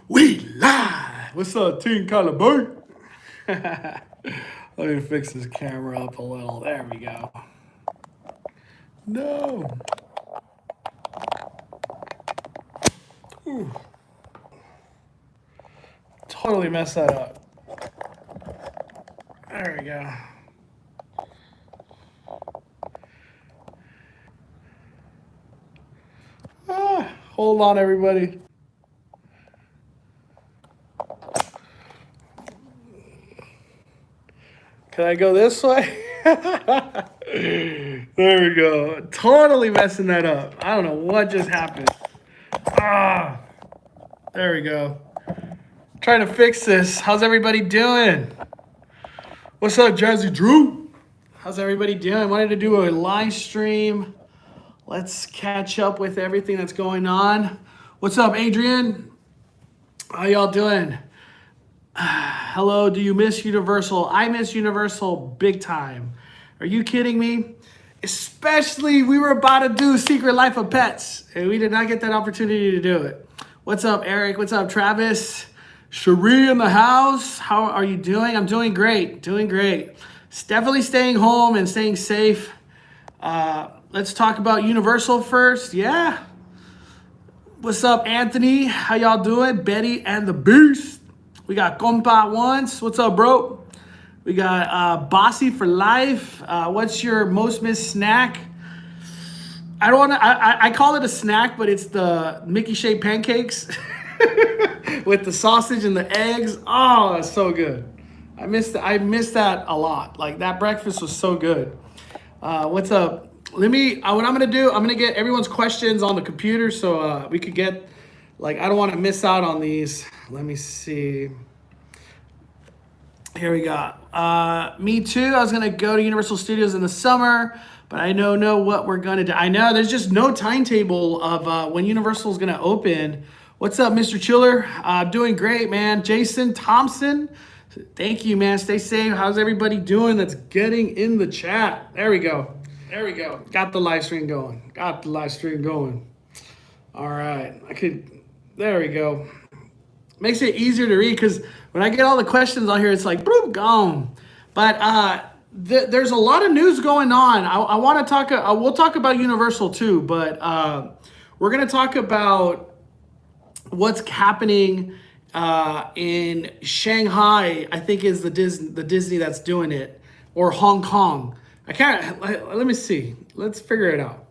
We live. What's up, Team Caliber? Let me fix this camera up a little. There we go. No. Ooh. Totally messed that up. There we go. Hold on, everybody. Can I go this way? There we go. Totally messing that up. I don't know what just happened. There we go. Trying to fix this. How's everybody doing? What's up, Jazzy Drew? How's everybody doing? Wanted to do a live stream. Let's catch up with everything that's going on. What's up, Adrian? How y'all doing? Hello, do you miss Universal? I miss Universal big time. Are you kidding me? Especially, we were about to do Secret Life of Pets, and we did not get that opportunity to do it. What's up, Eric? What's up, Travis? Cherie in the house. How are you doing? I'm doing great. Doing great. Definitely staying home and staying safe. Let's talk about Universal first. Yeah. What's up, Anthony? How y'all doing? Betty and the Beast. We got Compa Once. What's up, bro? We got Bossy for Life. What's your most missed snack? I don't want to. I call it a snack, but it's the Mickey shaped pancakes with the sausage and the eggs. Oh, it's so good. I missed that a lot. Like, that breakfast was so good. What's up? Let me. What I'm gonna do? I'm gonna get everyone's questions on the computer so we could get. Like, I don't want to miss out on these. Let me see. Here we go. Me too. I was going to go to Universal Studios in the summer, but I don't know what we're going to do. I know there's just no timetable of when Universal is going to open. What's up, Mr. Chiller? Doing great, man. Jason Thompson. Thank you, man. Stay safe. How's everybody doing that's getting in the chat? There we go. There we go. Got the live stream going. Got the live stream going. All right. There we go. Makes it easier to read because when I get all the questions on here, it's like, boom, gone. But there's a lot of news going on. I want to talk, we'll talk about Universal too, but we're going to talk about what's happening in Shanghai, I think is the Disney that's doing it, or Hong Kong. Let me see. Let's figure it out.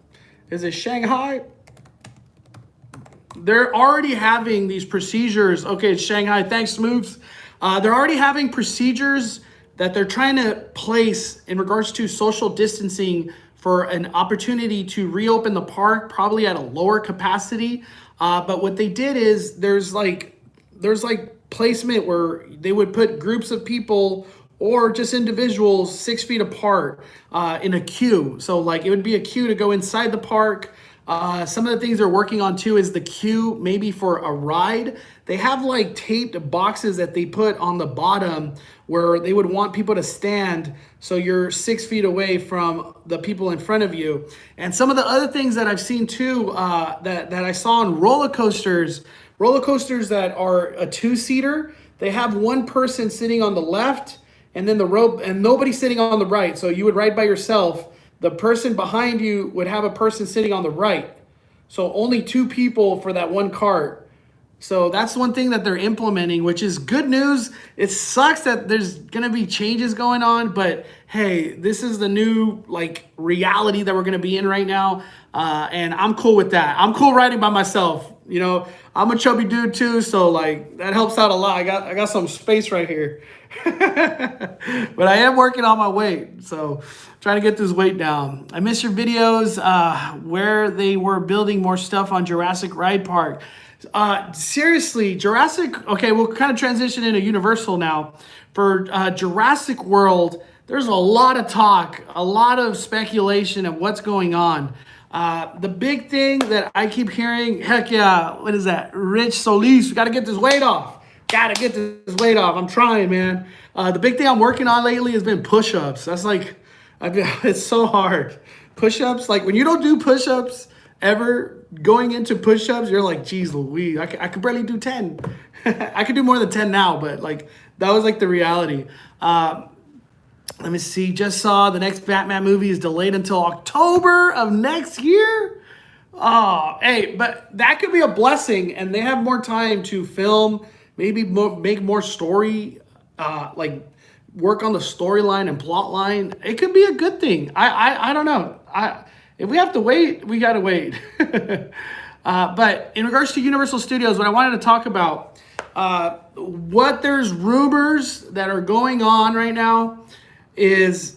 Is it Shanghai? They're already having these procedures. Okay, it's Shanghai. Thanks, Smoops. They're already having procedures that they're trying to place in regards to social distancing for an opportunity to reopen the park, probably at a lower capacity. But what they did is there's like placement where they would put groups of people or just individuals 6 feet apart in a queue. So like it would be a queue to go inside the park. Some of the things they're working on too is the queue, maybe for a ride. They have like taped boxes that they put on the bottom where they would want people to stand so you're 6 feet away from the people in front of you. And some of the other things that I've seen too, that I saw on roller coasters that are a two-seater, they have one person sitting on the left and then the rope and nobody sitting on the right. So you would ride by yourself. The person behind you would have a person sitting on the right. So only two people for that one cart. So that's one thing that they're implementing, which is good news. It sucks that there's going to be changes going on, but hey, this is the new like reality that we're going to be in right now. And I'm cool with that. I'm cool riding by myself. You know, I'm a chubby dude too. So like that helps out a lot. I got some space right here. But I am working on my weight, so trying to get this weight down. I miss your videos where they were building more stuff on Jurassic Ride Park. Seriously, Jurassic, okay, we'll kind of transition into Universal now. For Jurassic World, there's a lot of talk, a lot of speculation of what's going on. The big thing that I keep hearing, heck yeah, what is that? Rich Solis, we got to get this weight off. Gotta get this weight off. I'm trying, man. The big thing I'm working on lately has been push-ups. That's like, it's so hard. Push-ups, like when you don't do push-ups ever, going into push-ups, you're like, geez Louise, I could barely do 10. I could do more than 10 now, but like that was like the reality. Let me see. Just saw the next Batman movie is delayed until October of next year. Oh, hey, but that could be a blessing, and they have more time to film, maybe make more story, like work on the storyline and plot line. It could be a good thing. I don't know. If we have to wait, we gotta wait. But in regards to Universal Studios, what I wanted to talk about, what there's rumors that are going on right now is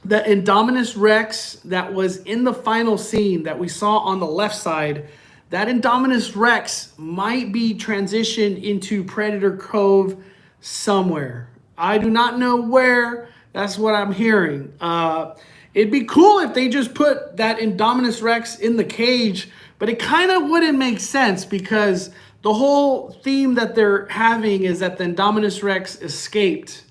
the Indominus Rex that was in the final scene that we saw on the left side. That Indominus Rex might be transitioned into Predator Cove somewhere. I do not know where. That's what I'm hearing. It'd be cool if they just put that Indominus Rex in the cage, but it kind of wouldn't make sense because the whole theme that they're having is that the Indominus Rex escaped.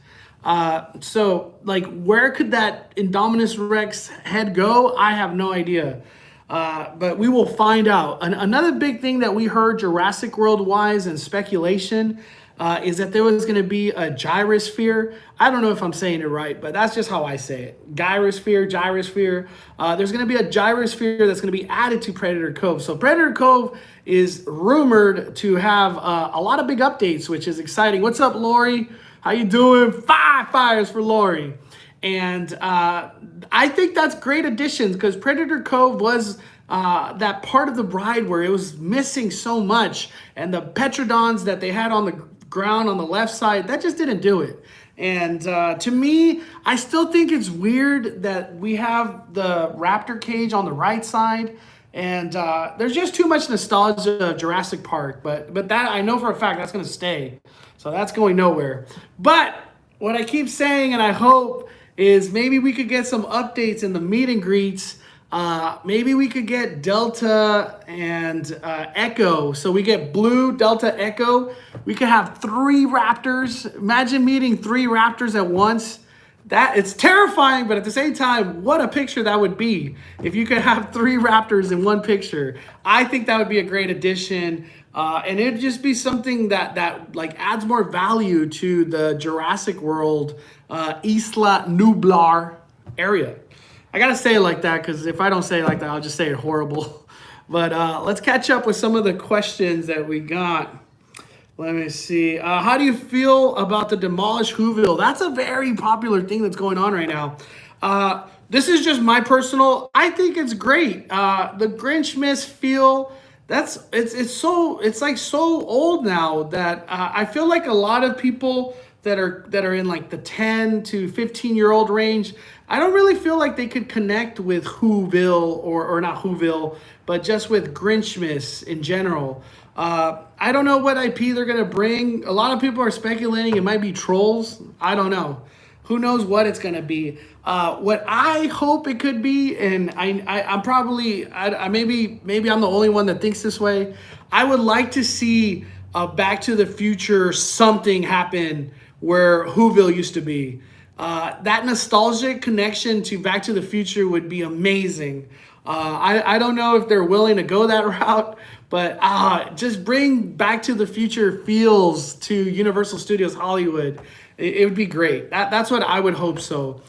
So, like, where could that Indominus Rex head go? I have no idea. But we will find out. Another big thing that we heard Jurassic World-wise and speculation is that there was going to be a gyrosphere. I don't know if I'm saying it right, but that's just how I say it. Gyrosphere. There's going to be a gyrosphere that's going to be added to Predator Cove. So Predator Cove is rumored to have a lot of big updates, which is exciting. What's up, Lori? How you doing? 5 fires for Lori. And I think that's great additions because Predator Cove was that part of the ride where it was missing so much. And the Petrodons that they had on the ground on the left side, that just didn't do it. And to me, I still think it's weird that we have the raptor cage on the right side. And there's just too much nostalgia of Jurassic Park. But that I know for a fact that's going to stay. So that's going nowhere. But what I keep saying, and I hope, is maybe we could get some updates in the meet and greets. Maybe we could get Delta and Echo. So we get Blue, Delta, Echo. We could have 3 raptors. Imagine meeting 3 raptors at once. That it's terrifying, but at the same time, what a picture that would be if you could have 3 raptors in one picture. I think that would be a great addition. And it'd just be something that like adds more value to the Jurassic World Isla Nublar area. I gotta say it like that because if I don't say it like that, I'll just say it horrible. But let's catch up with some of the questions that we got. Let me see. How do you feel about the Demolished Whoville? That's a very popular thing that's going on right now. This is just my personal. I think it's great. The Grinchmas feel. It's like so old now that I feel like a lot of people that are in like the 10 to 15-year-old range, I don't really feel like they could connect with Whoville or not Whoville, but just with Grinchmas in general. I don't know what IP they're gonna bring. A lot of people are speculating it might be Trolls. I don't know. Who knows what it's gonna be? What I hope it could be, and I'm probably maybe I'm the only one that thinks this way. I would like to see a Back to the Future something happen where Whoville used to be. That nostalgic connection to Back to the Future would be amazing. I don't know if they're willing to go that route, but just bring Back to the Future feels to Universal Studios Hollywood. It would be great. That's what I would hope so.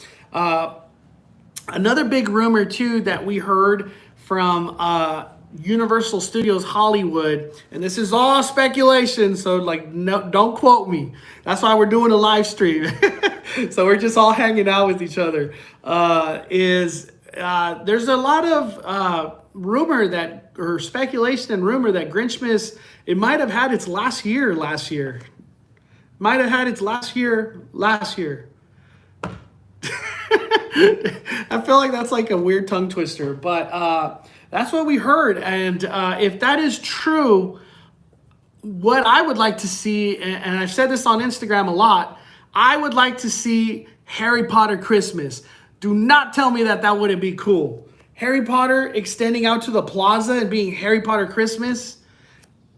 Another big rumor too that we heard from Universal Studios Hollywood, and this is all speculation, so like no, don't quote me. That's why we're doing a live stream. So we're just all hanging out with each other. There's a lot of rumor that, or speculation and rumor that Grinchmas, it might have had its last year last year. Might have had its last year last year. I feel like that's like a weird tongue twister, but that's what we heard. And if that is true, what I would like to see, and I've said this on Instagram a lot, I would like to see Harry Potter Christmas. Do not tell me that wouldn't be cool. Harry Potter extending out to the plaza and being Harry Potter Christmas,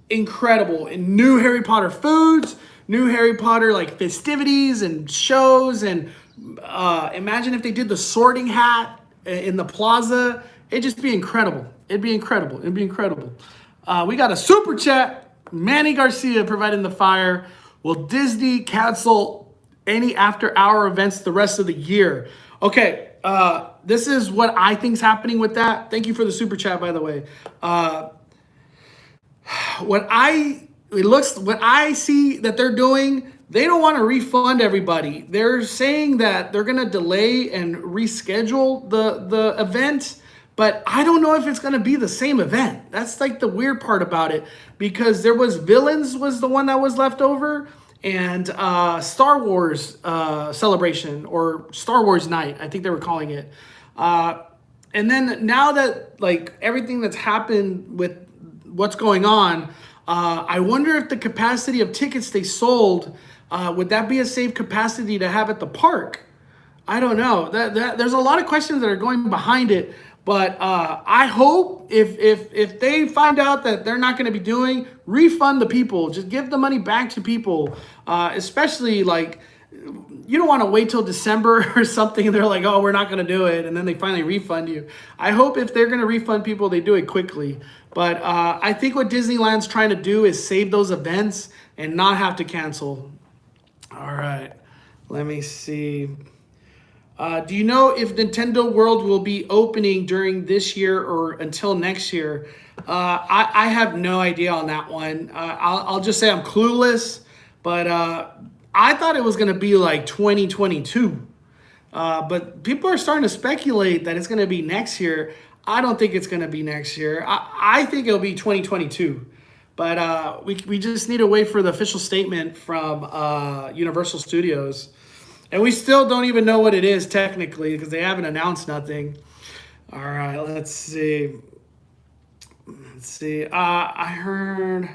incredible. And new Harry Potter foods, new Harry Potter like festivities and shows. And imagine if they did the Sorting Hat in the plaza it'd just be incredible. It'd be incredible. It'd be incredible. We got a super chat. Manny Garcia providing the fire. Will Disney cancel any after-hour events the rest of the year? Okay, this is what I think is happening with that. Thank you for the super chat, by the way. What I see that they're doing, they don't want to refund everybody. They're saying that they're going to delay and reschedule the event, but I don't know if it's going to be the same event. That's like the weird part about it, because there was Villains was the one that was left over, and Star Wars Celebration, or Star Wars Night, I think they were calling it. And then now that like everything that's happened with what's going on, I wonder if the capacity of tickets they sold, would that be a safe capacity to have at the park? I don't know. There's a lot of questions that are going behind it, but I hope if they find out that they're not going to be doing, refund the people. Just give the money back to people, especially like, you don't want to wait till December or something and they're like, oh, we're not going to do it, and then they finally refund you. I hope if they're going to refund people, they do it quickly. But I think what Disneyland's trying to do is save those events and not have to cancel. All right, let me see. Do you know if Nintendo World will be opening during this year or until next year? I have no idea on that one. I'll just say I'm clueless, but I thought it was going to be like 2022. But people are starting to speculate that it's going to be next year. I don't think it's going to be next year. I think it'll be 2022. But we just need to wait for the official statement from Universal Studios. And we still don't even know what it is technically, because they haven't announced nothing. All right, let's see. I heard...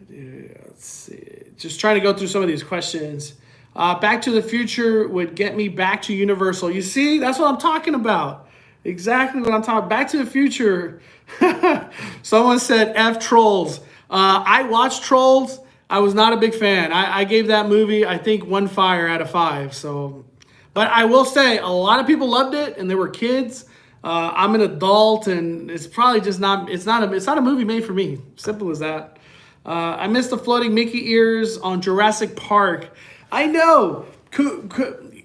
Let's see. Just trying to go through some of these questions. Back to the Future would get me back to Universal. You see, that's what I'm talking about. Exactly what I'm talking about. Back to the Future. Someone said F Trolls. I watched Trolls. I was not a big fan. I gave that movie, I think, 1 fire out of 5. So, but I will say a lot of people loved it, and they were kids. I'm an adult, and it's probably just not. It's not a movie made for me. Simple as that. I missed the floating Mickey ears on Jurassic Park. I know.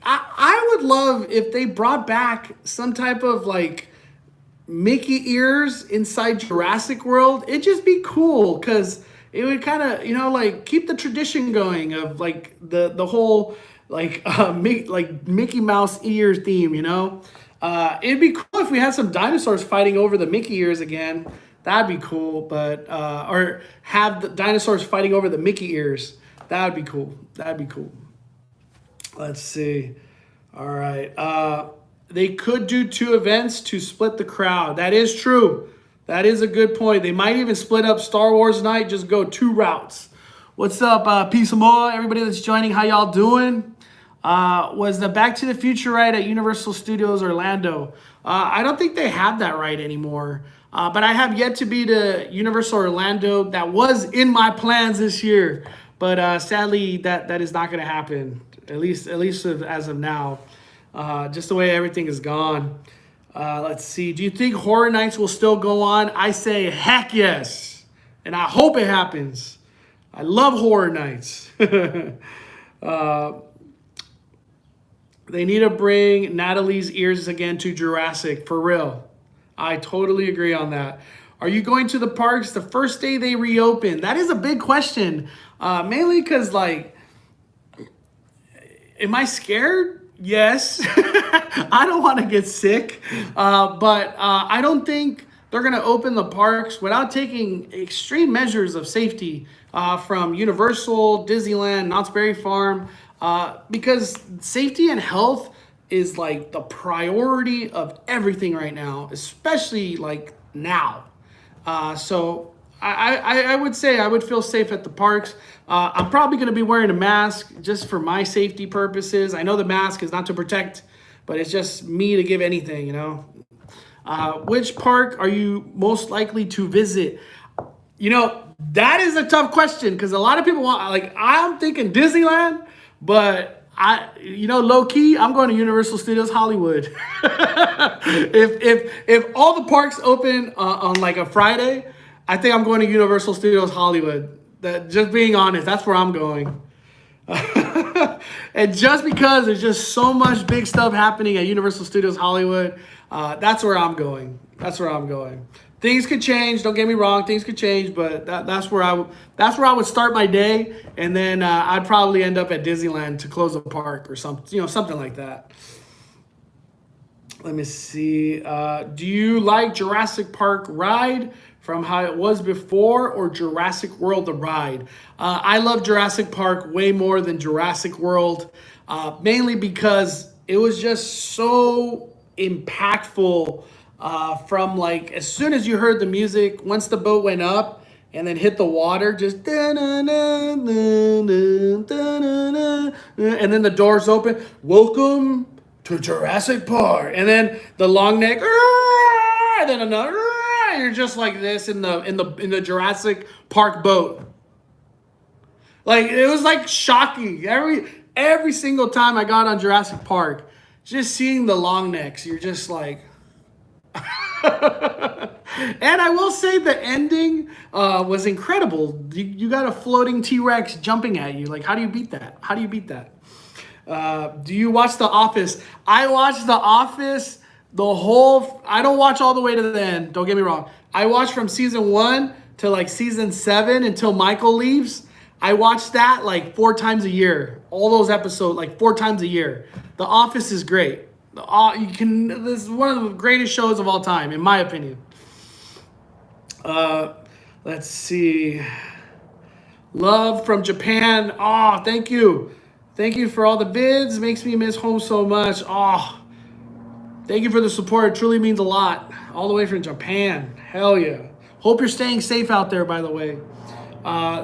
I would love if they brought back some type of like Mickey ears inside Jurassic World. It'd just be cool, because it would kind of, like keep the tradition going of like the whole like Mickey Mouse ear theme. It'd be cool if we had some dinosaurs fighting over the Mickey ears again. That'd be cool, but or have the dinosaurs fighting over the Mickey ears. That'd be cool. That'd be cool. Let's see. All right. They could do 2 events to split the crowd. That is true. That is a good point. They might even split up Star Wars Night, just go 2 routes. What's up, peace and more, everybody that's joining? How y'all doing? Was the Back to the Future ride at Universal Studios Orlando? I don't think they have that ride anymore. But I have yet to be to Universal Orlando. That was in my plans this year. But sadly, that is not going to happen, at least as of now. Just the way everything is gone. Let's see. Do you think Horror Nights will still go on? I say heck yes. And I hope it happens. I love Horror Nights. They need to bring Natalie's ears again to Jurassic, for real. I totally agree on that. Are you going to the parks the first day they reopen? That is a big question. Mainly because, like, am I scared? Yes. I don't want to get sick. But I don't think they're going to open the parks without taking extreme measures of safety from Universal, Disneyland, Knott's Berry Farm. Because safety and health is like the priority of everything right now, especially like now. So I would say I would feel safe at the parks. I'm probably going to be wearing a mask just for my safety purposes. I know the mask is not to protect, but it's just me to give anything, Which park are you most likely to visit? That is a tough question, because a lot of people want, like, I'm thinking Disneyland, but low key, I'm going to Universal Studios Hollywood. if all the parks open on like a Friday, I think I'm going to Universal Studios Hollywood. Just being honest, that's where I'm going. And just because there's just so much big stuff happening at Universal Studios Hollywood, that's where I'm going. That's where I'm going. Things could change. Don't get me wrong. Things could change, but that's where I would start my day, and then I'd probably end up at Disneyland to close the park or something, something like that. Let me see. Do you like Jurassic Park ride from how it was before, or Jurassic World the ride? I love Jurassic Park way more than Jurassic World, mainly because it was just so impactful. From like as soon as you heard the music, once the boat went up and then hit the water, just and then the doors open. Welcome to Jurassic Park, and then the long neck, and then another. You're just like this in the Jurassic Park boat. Like it was like shocking every single time I got on Jurassic Park, just seeing the long necks. You're just like. And I will say the ending was incredible. You got a floating T-Rex jumping at you. Like, how do you beat that? How do you beat that? Do you watch The Office? I watch The Office I don't watch all the way to the end. Don't get me wrong. I watch from season 1 to like season 7 until Michael leaves. I watch that like 4 times a year. All those episodes like 4 times a year. The Office is great. This is one of the greatest shows of all time, in my opinion. Let's see. Love from Japan. Oh, thank you. Thank you for all the vids. Makes me miss home so much. Oh, thank you for the support. It truly means a lot. All the way from Japan. Hell yeah. Hope you're staying safe out there, by the way.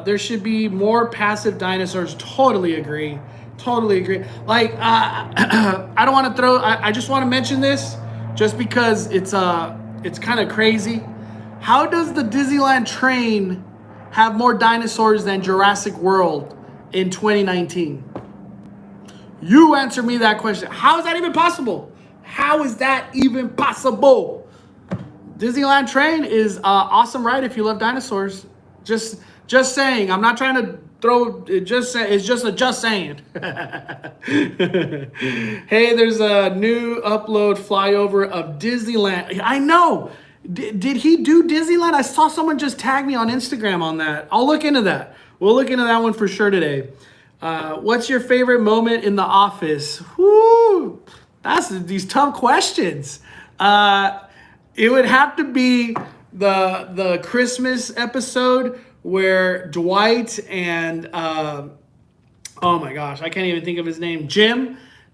There should be more passive dinosaurs. Totally agree. Totally agree. Like, I don't want to I just want to mention this just because it's kind of crazy. How does the Disneyland train have more dinosaurs than Jurassic World in 2019? You answer me that question. How is that even possible? How is that even possible? Disneyland train is awesome ride if you love dinosaurs. Just saying. I'm not trying to throw it. It's just saying. Hey, there's a new upload flyover of Disneyland. I know. Did he do Disneyland? I saw someone just tag me on Instagram on that. I'll look into that. We'll look into that one for sure today. What's your favorite moment in The Office? Whoo, that's these tough questions. It would have to be the Christmas episode where Dwight and oh my gosh, I can't even think of his name.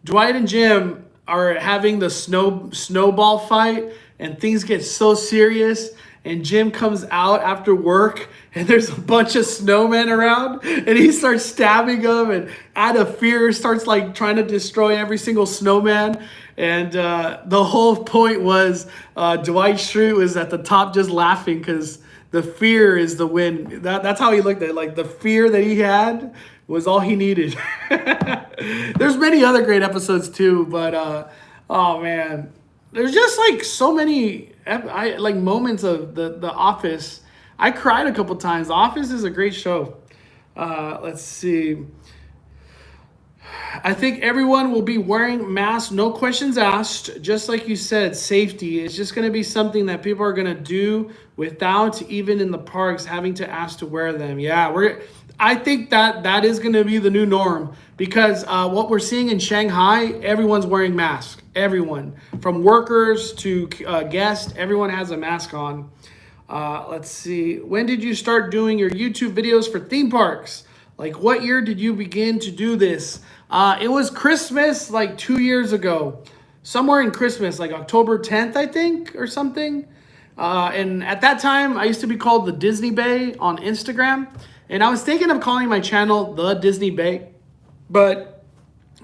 Dwight and Jim are having the snowball fight, and things get so serious. And Jim comes out after work, and there's a bunch of snowmen around, and he starts stabbing them, and out of fear starts like trying to destroy every single snowman. And the whole point was Dwight Schrute was at the top just laughing because the fear is the win. That's how he looked at it. Like the fear that he had was all he needed. There's many other great episodes too, but oh man, there's just like so many moments of the Office. I cried a couple times. The Office is a great show. Let's see. I think everyone will be wearing masks, no questions asked. Just like you said, safety is just going to be something that people are going to do without even in the parks having to ask to wear them. Yeah, I think that is going to be the new norm because what we're seeing in Shanghai, everyone's wearing masks. Everyone, from workers to guests, everyone has a mask on. Let's see. When did you start doing your YouTube videos for theme parks? Like, what year did you begin to do this? It was Christmas, like 2 years ago. Somewhere in Christmas, like October 10th, I think, or something. And at that time, I used to be called the Disney Bay on Instagram. And I was thinking of calling my channel The Disney Bay. But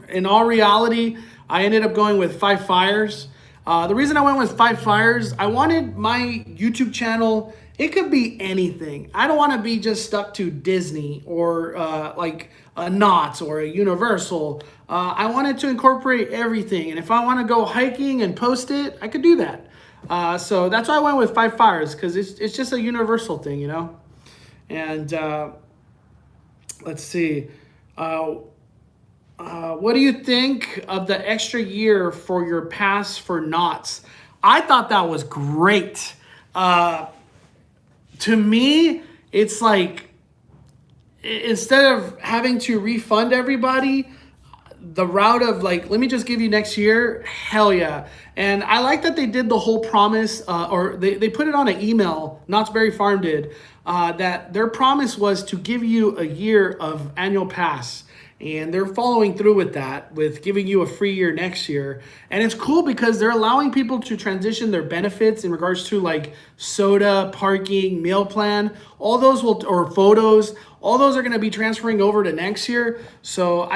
in all reality, I ended up going with Five Fires. The reason I went with Five Fires, I wanted my YouTube channel It could be anything. I don't want to be just stuck to Disney or like a Knott's or a Universal. I wanted to incorporate everything. And if I want to go hiking and post it, I could do that. So that's why I went with Five Fires, because it's just a universal thing, you know? And let's see. What do you think of the extra year for your pass for Knott's? I thought that was great. To me, it's like, instead of having to refund everybody, the route of like, let me just give you next year, hell yeah. And I like that they did the whole promise, or they put it on an email, Knott's Berry Farm did, that their promise was to give you a year of annual pass. And they're following through with that, with giving you a free year next year. And it's cool because they're allowing people to transition their benefits in regards to like soda, parking, meal plan. All those will, or photos, all those are going to be transferring over to next year. So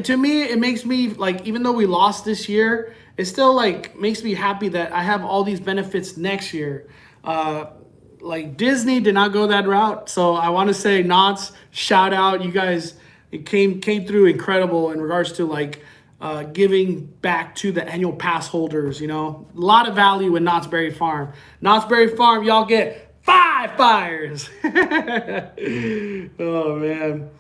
to me, it makes me like, even though we lost this year, it still like makes me happy that I have all these benefits next year. Like Disney did not go that route. So I want to say Knott's, shout out, you guys. It came through incredible in regards to like giving back to the annual pass holders, you know. A lot of value in Knott's Berry Farm. Knott's Berry Farm, y'all get 5 fires. Oh, man.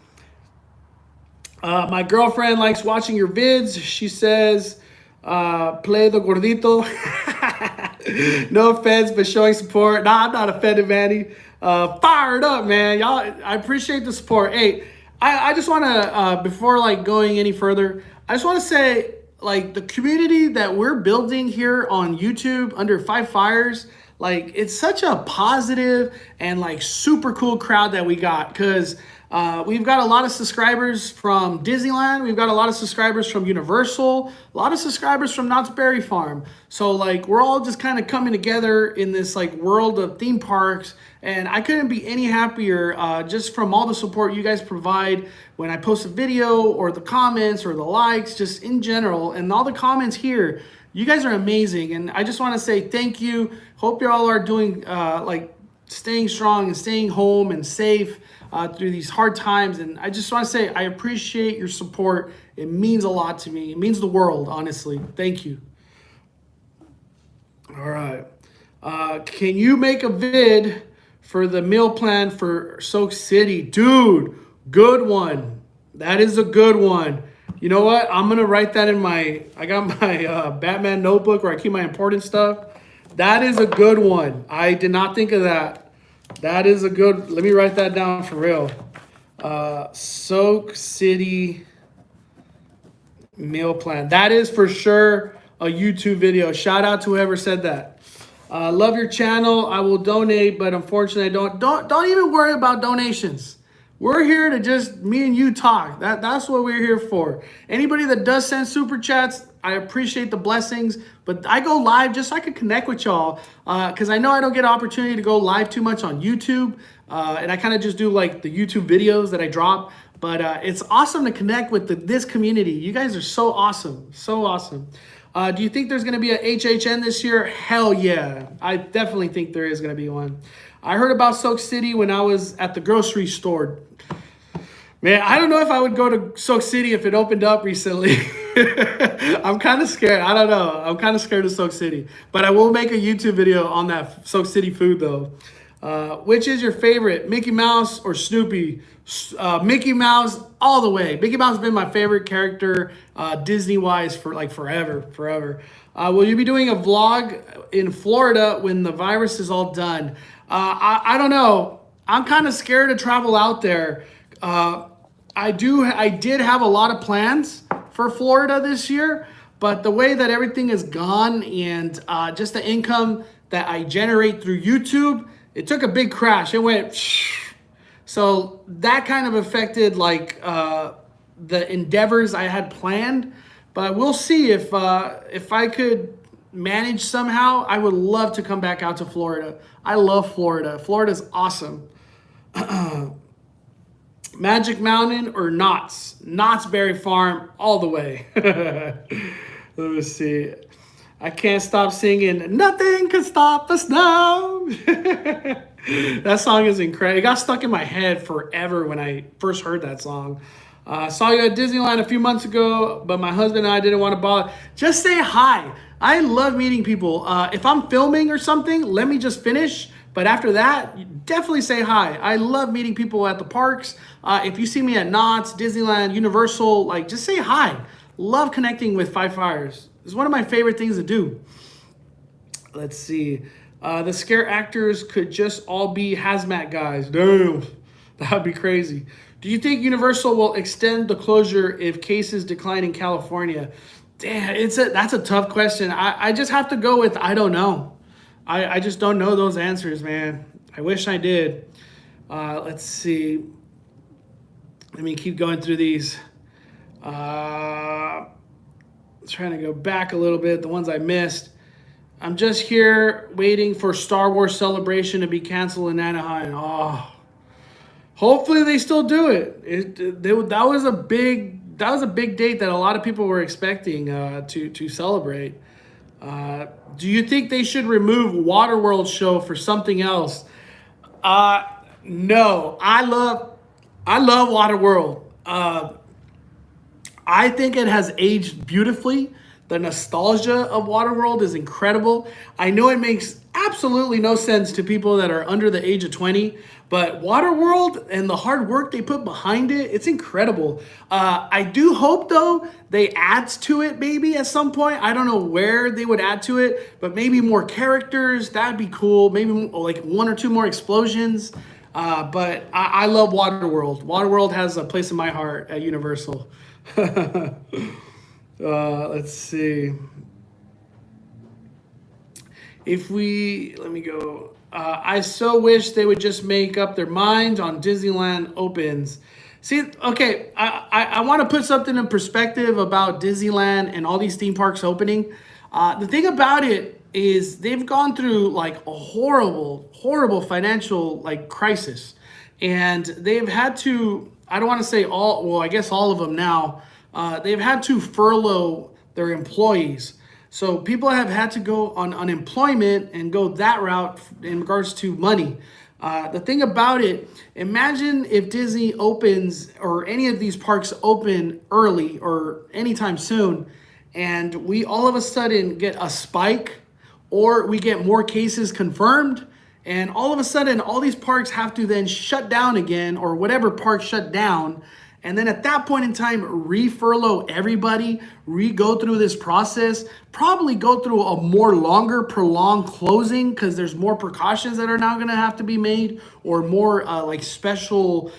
My girlfriend likes watching your vids. She says, play the gordito. No offense, but showing support. Nah, I'm not offended, Manny. Fired up, man. Y'all, I appreciate the support. Hey, I just want to, before like going any further, I just want to say like the community that we're building here on YouTube under Five Fires, like it's such a positive and like super cool crowd that we got, because we've got a lot of subscribers from Disneyland. We've got a lot of subscribers from Universal, a lot of subscribers from Knott's Berry Farm. So like we're all just kind of coming together in this like world of theme parks. And I couldn't be any happier just from all the support you guys provide when I post a video, or the comments or the likes, just in general. And all the comments here, you guys are amazing. And I just want to say thank you. Hope you all are doing like staying strong and staying home and safe through these hard times. And I just want to say I appreciate your support. It means a lot to me. It means the world, honestly. Thank you. All right. Can you make a vid for the meal plan for Soak City? Dude, good one. That is a good one. You know what? I'm going to write that in I got my Batman notebook where I keep my important stuff. That is a good one. I did not think of that. That is a good, let me write that down for real. Soak City meal plan. That is for sure a YouTube video. Shout out to whoever said that. Love your channel. I will donate, but unfortunately, don't even worry about donations. We're here to just me and you talk. That's what we're here for. Anybody that does send super chats, I appreciate the blessings, but I go live just so I can connect with y'all, because I know I don't get an opportunity to go live too much on YouTube, and I kind of just do like the YouTube videos that I drop. But it's awesome to connect with this community. You guys are so awesome, so awesome. Do you think there's going to be a HHN this year? Hell yeah. I definitely think there is going to be one. I heard about Soak City when I was at the grocery store. Man, I don't know if I would go to Soak City if it opened up recently. I'm kind of scared. I don't know. I'm kind of scared of Soak City. But I will make a YouTube video on that Soak City food, though. Which is your favorite, Mickey Mouse or Snoopy? Mickey Mouse all the way. Mickey Mouse has been my favorite character Disney-wise for like forever. Will you be doing a vlog in Florida when the virus is all done? I don't know. I'm kind of scared to travel out there. I did have a lot of plans for Florida this year, but the way that everything is gone and just the income that I generate through YouTube, it took a big crash. It went, so that kind of affected like the endeavors I had planned. But we'll see if I could manage somehow. I would love to come back out to Florida. I love Florida. Florida's awesome. Magic Mountain or Knott's? Knott's Berry Farm all the way. Let me see. I can't stop singing. Nothing can stop us now. That song is incredible. It got stuck in my head forever when I first heard that song. Saw you at Disneyland a few months ago, but my husband and I didn't want to bother. Just say hi. I love meeting people. If I'm filming or something, let me just finish. But after that, you definitely say hi. I love meeting people at the parks. If you see me at Knott's, Disneyland, Universal, like just say hi. Love connecting with Five Fires. It's one of my favorite things to do. Let's see. The scare actors could just all be hazmat guys. Damn, that'd be crazy. Do you think Universal will extend the closure if cases decline in California? Damn, that's a tough question. I just have to go with I don't know. I just don't know those answers, man. I wish I did. Let's see. Let me keep going through these. Trying to go back a little bit, the ones I missed. I'm just here waiting for Star Wars Celebration to be canceled in Anaheim. Oh, hopefully they still do it. That was a big date that a lot of people were expecting to celebrate. Do you think they should remove Waterworld show for something else? No, I love Waterworld. I think it has aged beautifully. The nostalgia of Waterworld is incredible. I know it makes absolutely no sense to people that are under the age of 20, but Waterworld and the hard work they put behind it, it's incredible. I do hope, though, they add to it maybe at some point. I don't know where they would add to it, but maybe more characters. That'd be cool. Maybe like one or two more explosions. But I love Waterworld. Waterworld has a place in my heart at Universal. Let's see. Let me go. I so wish they would just make up their minds on Disneyland opens. See, okay, I want to put something in perspective about Disneyland and all these theme parks opening. The thing about it is they've gone through like a horrible financial like crisis. And they've had to, I don't want to say all, well, I guess all of them now, they've had to furlough their employees. So people have had to go on unemployment and go that route in regards to money. The thing about it, imagine if Disney opens or any of these parks open early or anytime soon, and we all of a sudden get a spike or we get more cases confirmed, and all of a sudden all these parks have to then shut down again, or whatever park shut down. And then at that point in time, re-furlough everybody, go through this process, probably go through a more longer, prolonged closing because there's more precautions that are now going to have to be made, or more like special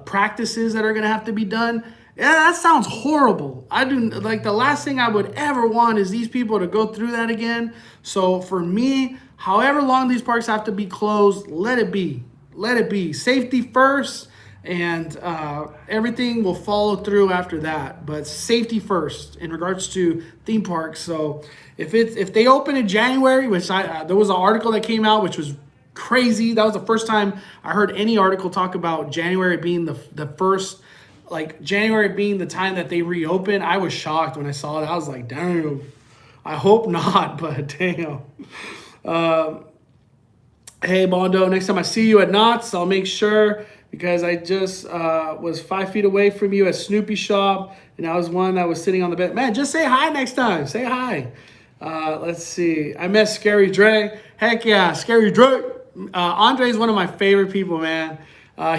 practices that are going to have to be done. Yeah, that sounds horrible. I do like the last thing I would ever want is these people to go through that again. So for me, however long these parks have to be closed, let it be. Let it be. Safety first. And everything will follow through after that, but safety first in regards to theme parks. So if they open in January, which there was an article that came out which was crazy. That was the first time I heard any article talk about January being the first, like January being the time that they reopen. I was shocked when I saw that. I was like, damn, I hope not, but damn. Hey Bondo, next time I see you at Knott's, I'll make sure, because I just was 5 feet away from you at Snoopy Shop, and I was one that was sitting on the bed. Man, just say hi next time. Say hi. Let's see. I met Scary Dre. Heck yeah, Scary Dre. Andre is one of my favorite people, man.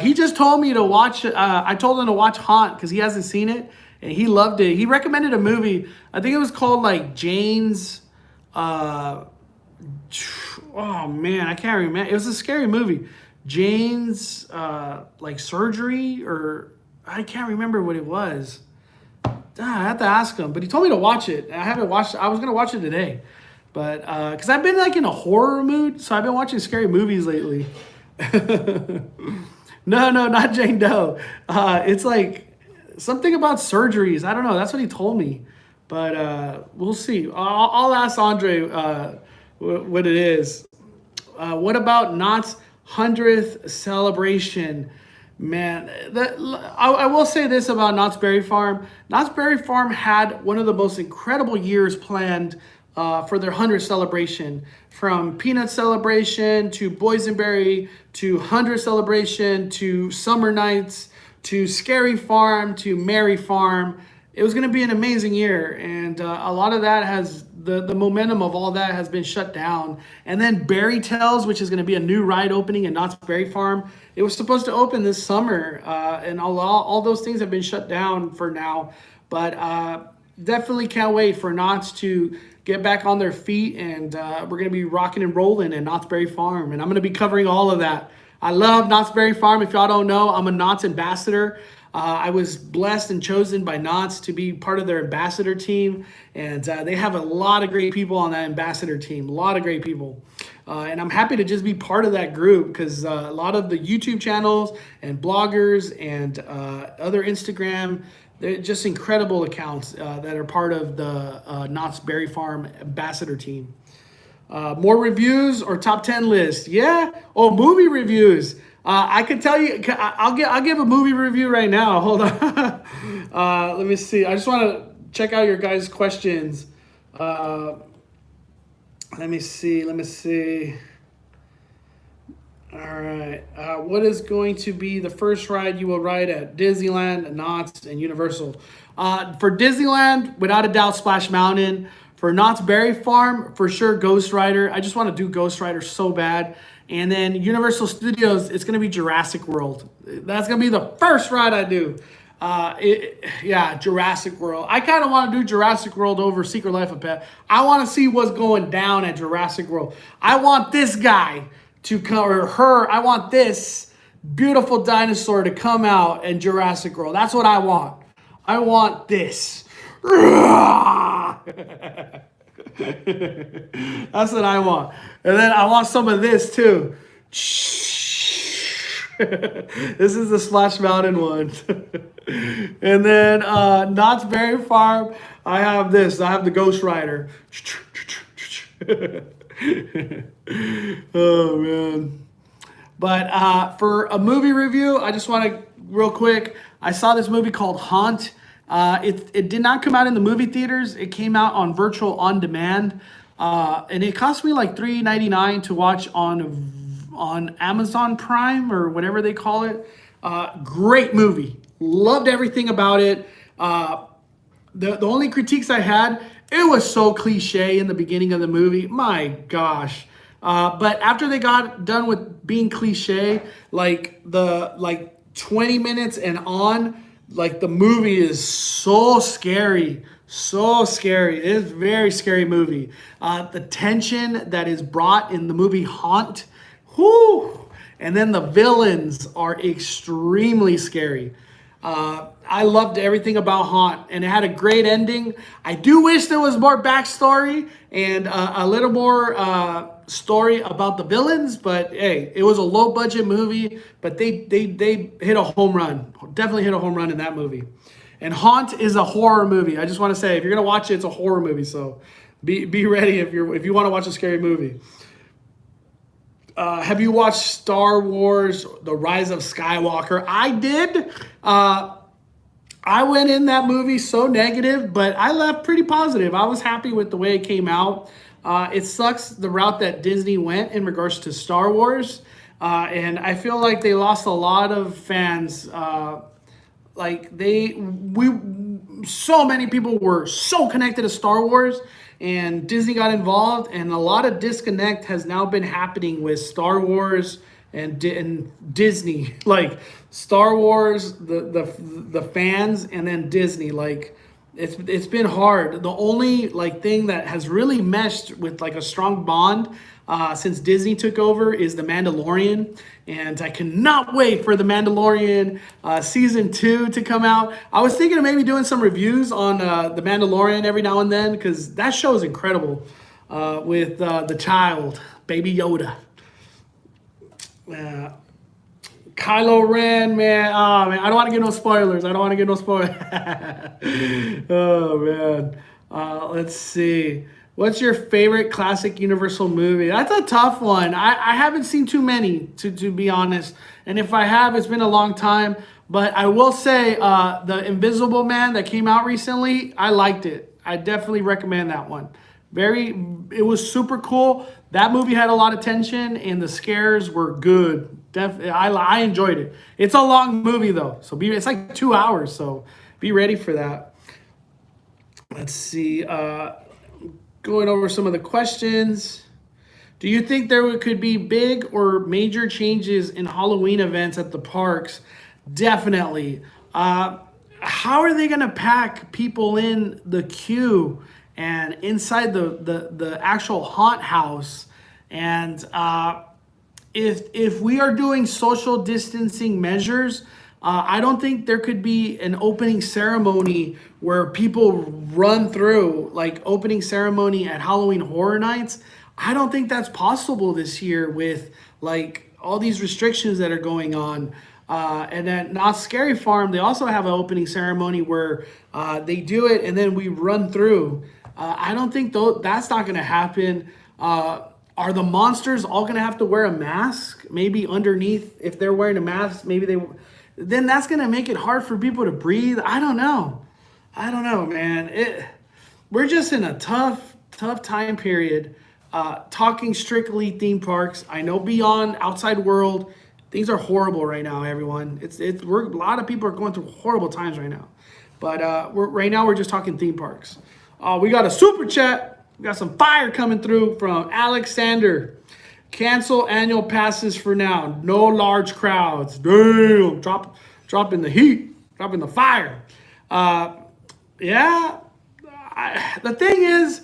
He just told me to watch. I told him to watch Haunt because he hasn't seen it, and he loved it. He recommended a movie. I think it was called like Jane's. Oh man, I can't remember. It was a scary movie. Jane's like surgery, or I can't remember what it was. I have to ask him, but he told me to watch it. I haven't watched it. I was gonna watch it today, but because I've been like in a horror mood, so I've been watching scary movies lately. No, not Jane Doe. It's like something about surgeries. I don't know. That's what he told me, but we'll see. I'll ask Andre what it is. What about Knott's 100th celebration? Man, I will say this about Knott's Berry Farm. Knott's Berry Farm had one of the most incredible years planned for their 100th celebration. From Peanut Celebration to Boysenberry to 100th Celebration to Summer Nights to Scary Farm to Merry Farm. It was going to be an amazing year, and a lot of that has the momentum of all that has been shut down. And then Berry Tales, which is going to be a new ride opening in Knott's Berry Farm, it was supposed to open this summer, and all those things have been shut down for now. But definitely can't wait for Knott's to get back on their feet, and we're going to be rocking and rolling at Knott's Berry Farm, and I'm going to be covering all of that. I love Knott's Berry Farm. If y'all don't know, I'm a Knott's ambassador. I was blessed and chosen by Knott's to be part of their ambassador team, and they have a lot of great people on that ambassador team, a lot of great people. And I'm happy to just be part of that group, because a lot of the YouTube channels and bloggers and other Instagram, they're just incredible accounts that are part of the Knott's Berry Farm ambassador team. More reviews or top 10 list? Yeah. Oh, movie reviews. I could tell you. I'll give a movie review right now. Hold on. Let me see. I just want to check out your guys' questions. Let me see. All right. What is going to be the first ride you will ride at Disneyland, Knott's, and Universal? For Disneyland, without a doubt, Splash Mountain. For Knott's Berry Farm, for sure, Ghost Rider. I just want to do Ghost Rider so bad. And then Universal Studios, it's going to be Jurassic World. That's going to be the first ride I do. Jurassic World. I kind of want to do Jurassic World over Secret Life of Pets. I want to see what's going down at Jurassic World. I want this guy to come, or her. I want this beautiful dinosaur to come out in Jurassic World. That's what I want. I want this. That's what I want. And then I want some of this too. This is the Splash Mountain one. And then Knott's Berry Farm, I have this. I have the Ghost Rider. Oh, man. But for a movie review, I just want to, real quick, I saw this movie called Haunt. It did not come out in the movie theaters. It came out on virtual on demand. And it cost me like $3.99 to watch on Amazon Prime or whatever they call it. Great movie. Loved everything about it. The only critiques I had, it was so cliche in the beginning of the movie. My gosh. But after they got done with being cliche, like 20 minutes and on, like the movie is so scary. So scary. It is a very scary movie. The tension that is brought in the movie Haunt. Whoo! And then the villains are extremely scary. I loved everything about Haunt, and it had a great ending. I do wish there was more backstory and a little more story about the villains, but hey, it was a low budget movie, but they hit a home run. Definitely hit a home run in that movie. And Haunt is a horror movie. I just want to say, if you're gonna watch it, it's a horror movie, so be ready if you want to watch a scary movie. Have you watched Star Wars: The Rise of Skywalker? I did. I went in that movie so negative, but I left pretty positive. I was happy with the way it came out. It sucks the route that Disney went in regards to Star Wars. And I feel like they lost a lot of fans. So many people were so connected to Star Wars, and Disney got involved, and a lot of disconnect has now been happening with Star Wars and Disney. Like Star Wars, the fans, and then Disney. Like it's been hard. The only thing that has really meshed with a strong bond since Disney took over is The Mandalorian, and I cannot wait for The Mandalorian season 2 to come out. I was thinking of maybe doing some reviews on The Mandalorian every now and then, because that show is incredible with the child, Baby Yoda. Kylo Ren, man. Oh, man. I don't want to get no spoilers. Oh, man. Let's see. What's your favorite classic Universal movie? That's a tough one. I haven't seen too many, to be honest. And if I have, it's been a long time. But I will say The Invisible Man that came out recently, I liked it. I definitely recommend that one. It was super cool. That movie had a lot of tension and the scares were good. Definitely, I enjoyed it. It's a long movie though, so it's like 2 hours. So be ready for that. Let's see. Going over some of the questions. Do you think could be big or major changes in Halloween events at the parks? Definitely. How are they going to pack people in the queue and inside the actual haunt house? And if we are doing social distancing measures, I don't think there could be an opening ceremony where people run through, like opening ceremony at Halloween Horror Nights. I don't think that's possible this year with like all these restrictions that are going on. And at Knott's Scary Farm, they also have an opening ceremony where they do it and then we run through. I don't think that's not going to happen. Are the monsters all going to have to wear a mask? Maybe underneath, if they're wearing a mask, then that's going to make it hard for people to breathe. I don't know, man. We're just in a tough time period. Talking strictly theme parks. I know beyond outside world, things are horrible right now, everyone. A lot of people are going through horrible times right now. But we're just talking theme parks. We got a super chat. We got some fire coming through from Alexander. Cancel annual passes for now. No large crowds. Damn. Dropping the heat. Dropping the fire. Yeah. The thing is,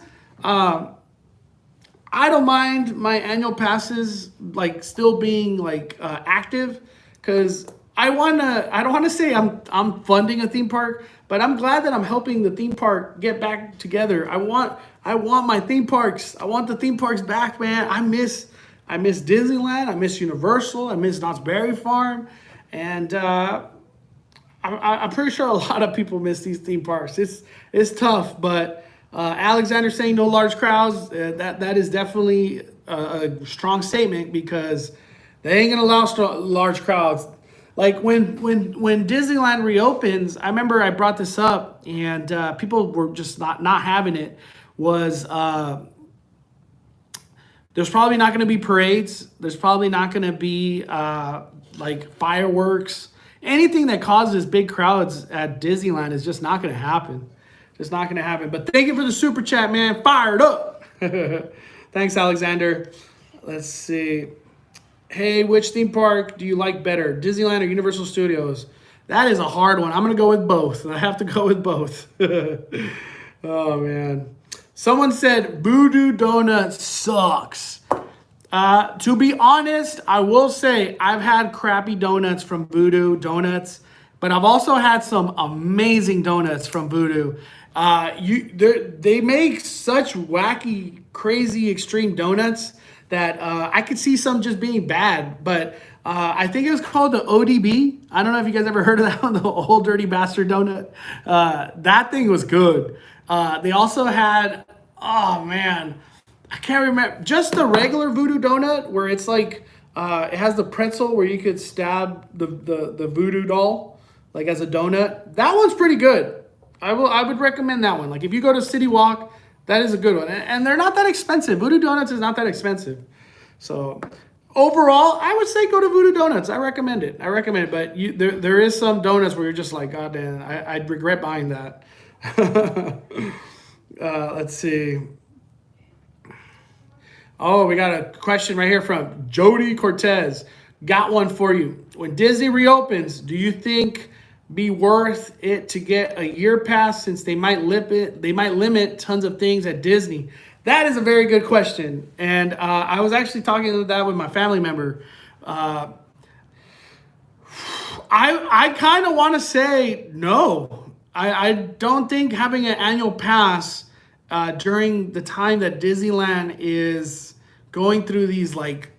I don't mind my annual passes like still being like active, because I don't want to say I'm funding a theme park, but I'm glad that I'm helping the theme park get back together. I want my theme parks. I want the theme parks back, man. I miss Disneyland. I miss Universal. I miss Knott's Berry Farm, and I'm pretty sure a lot of people miss these theme parks. It's tough, but. Alexander saying no large crowds, that is definitely a strong statement, because they ain't gonna allow large crowds. Like when Disneyland reopens, I remember I brought this up and people were just not having it. There's probably not going to be parades. There's probably not going to be like fireworks. Anything that causes big crowds at Disneyland is just not going to happen. It's not going to happen. But thank you for the super chat, man. Fired up. Thanks, Alexander. Let's see. Hey, which theme park do you like better, Disneyland or Universal Studios? That is a hard one. I'm going to go with both. I have to go with both. Oh, man. Someone said Voodoo Donut sucks. To be honest, I will say I've had crappy donuts from Voodoo Donuts, but I've also had some amazing donuts from Voodoo. They make such wacky, crazy, extreme donuts that I could see some just being bad. But I think it was called the ODB. I don't know if you guys ever heard of that one, the Old Dirty Bastard Donut. That thing was good. They also had, oh man, I can't remember, just the regular Voodoo Donut where it's like, it has the pretzel where you could stab the Voodoo doll, like as a donut. That one's pretty good. I would recommend that one. Like if you go to City Walk, that is a good one. And they're not that expensive. Voodoo Donuts is not that expensive. So overall, I would say go to Voodoo Donuts. I recommend it. But there is some donuts where you're just like, God damn, I'd regret buying that. Let's see. Oh, we got a question right here from Jody Cortez. Got one for you. When Disney reopens, do you think be worth it to get a year pass, since they might limit tons of things at Disney? That is a very good question. And I was actually talking about that with my family member. I kind of want to say no. I don't think having an annual pass during the time that Disneyland is going through these like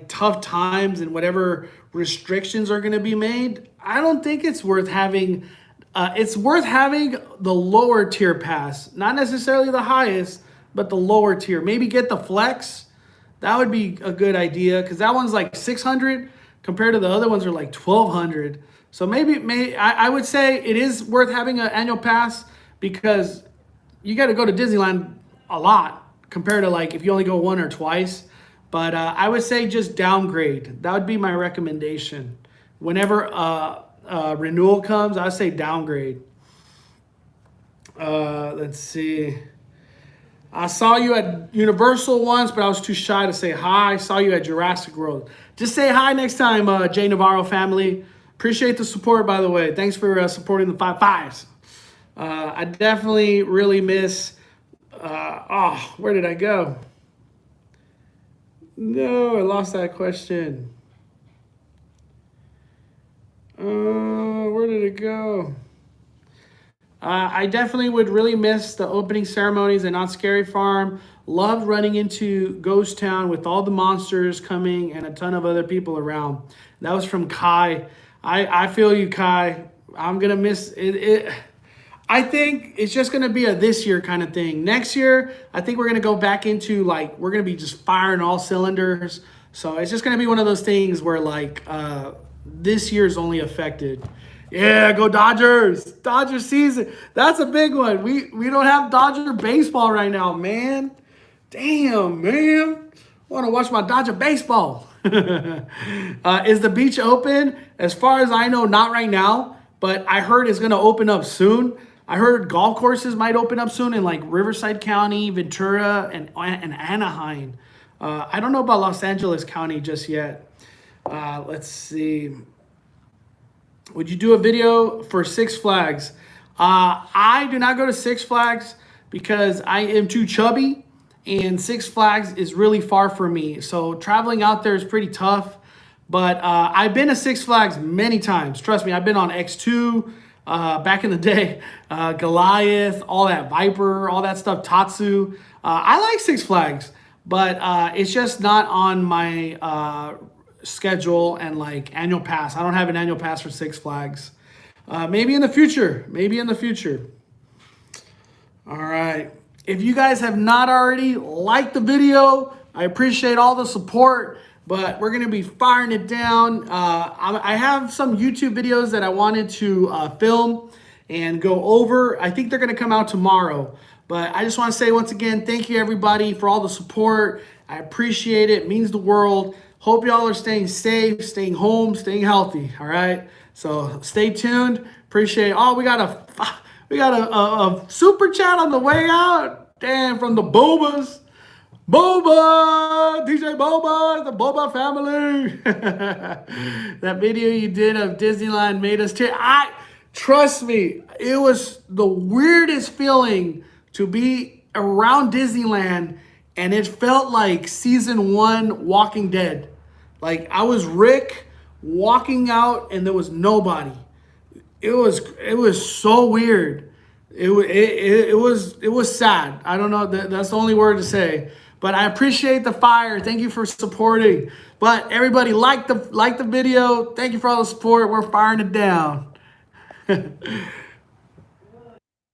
tough times and whatever restrictions are going to be made, I don't think it's worth having. It's worth having the lower tier pass, not necessarily the highest, but the lower tier. Maybe get the flex. That would be a good idea, because that one's like $600 compared to the other ones are like $1,200. So I would say it is worth having an annual pass, because you got to go to Disneyland a lot compared to like if you only go one or twice. But I would say just downgrade. That would be my recommendation. Whenever renewal comes, I would say downgrade. Let's see. I saw you at Universal once, but I was too shy to say hi. I saw you at Jurassic World. Just say hi next time, Jay Navarro family. Appreciate the support, by the way. Thanks for supporting the 5 fives. I definitely really miss. Where did I go? No, I lost that question. Where did it go? I definitely would really miss the opening ceremonies at Not Scary Farm. Loved running into Ghost Town with all the monsters coming and a ton of other people around. That was from Kai. I feel you, Kai. I'm going to miss it. I think it's just going to be a this year kind of thing. Next year, I think we're going to go back into like, we're going to be just firing all cylinders. So it's just going to be one of those things where like this year's only affected. Yeah, go Dodgers. Dodger season. That's a big one. We don't have Dodger baseball right now, man. Damn, man. I want to watch my Dodger baseball. Is the beach open? As far as I know, not right now. But I heard it's going to open up soon. I heard golf courses might open up soon in like Riverside County, Ventura, and Anaheim. I don't know about Los Angeles County just yet. Let's see. Would you do a video for Six Flags? I do not go to Six Flags because I am too chubby, and Six Flags is really far from me. So traveling out there is pretty tough. But I've been to Six Flags many times. Trust me, I've been on X2 back in the day, Goliath, all that Viper, all that stuff, Tatsu. I like Six Flags, but it's just not on my schedule and like annual pass. I don't have an annual pass for Six Flags. Maybe in the future. Maybe in the future. All right. If you guys have not already liked the video, I appreciate all the support. But we're going to be firing it down. I have some YouTube videos that I wanted to film and go over. I think they're going to come out tomorrow. But I just want to say once again, thank you everybody for all the support. I appreciate it. It means the world. Hope y'all are staying safe, staying home, staying healthy. All right. So stay tuned. Appreciate it. Oh, we got a super chat on the way out. Damn, from the Boobas. Boba, DJ Boba, the Boba family. That video you did of Disneyland made us tear. Trust me, it was the weirdest feeling to be around Disneyland, and it felt like season 1 Walking Dead. Like I was Rick walking out, and there was nobody. It was so weird. It was sad. I don't know. That's the only word to say. But I appreciate the fire. Thank you for supporting. But everybody like the video. Thank you for all the support. We're firing it down.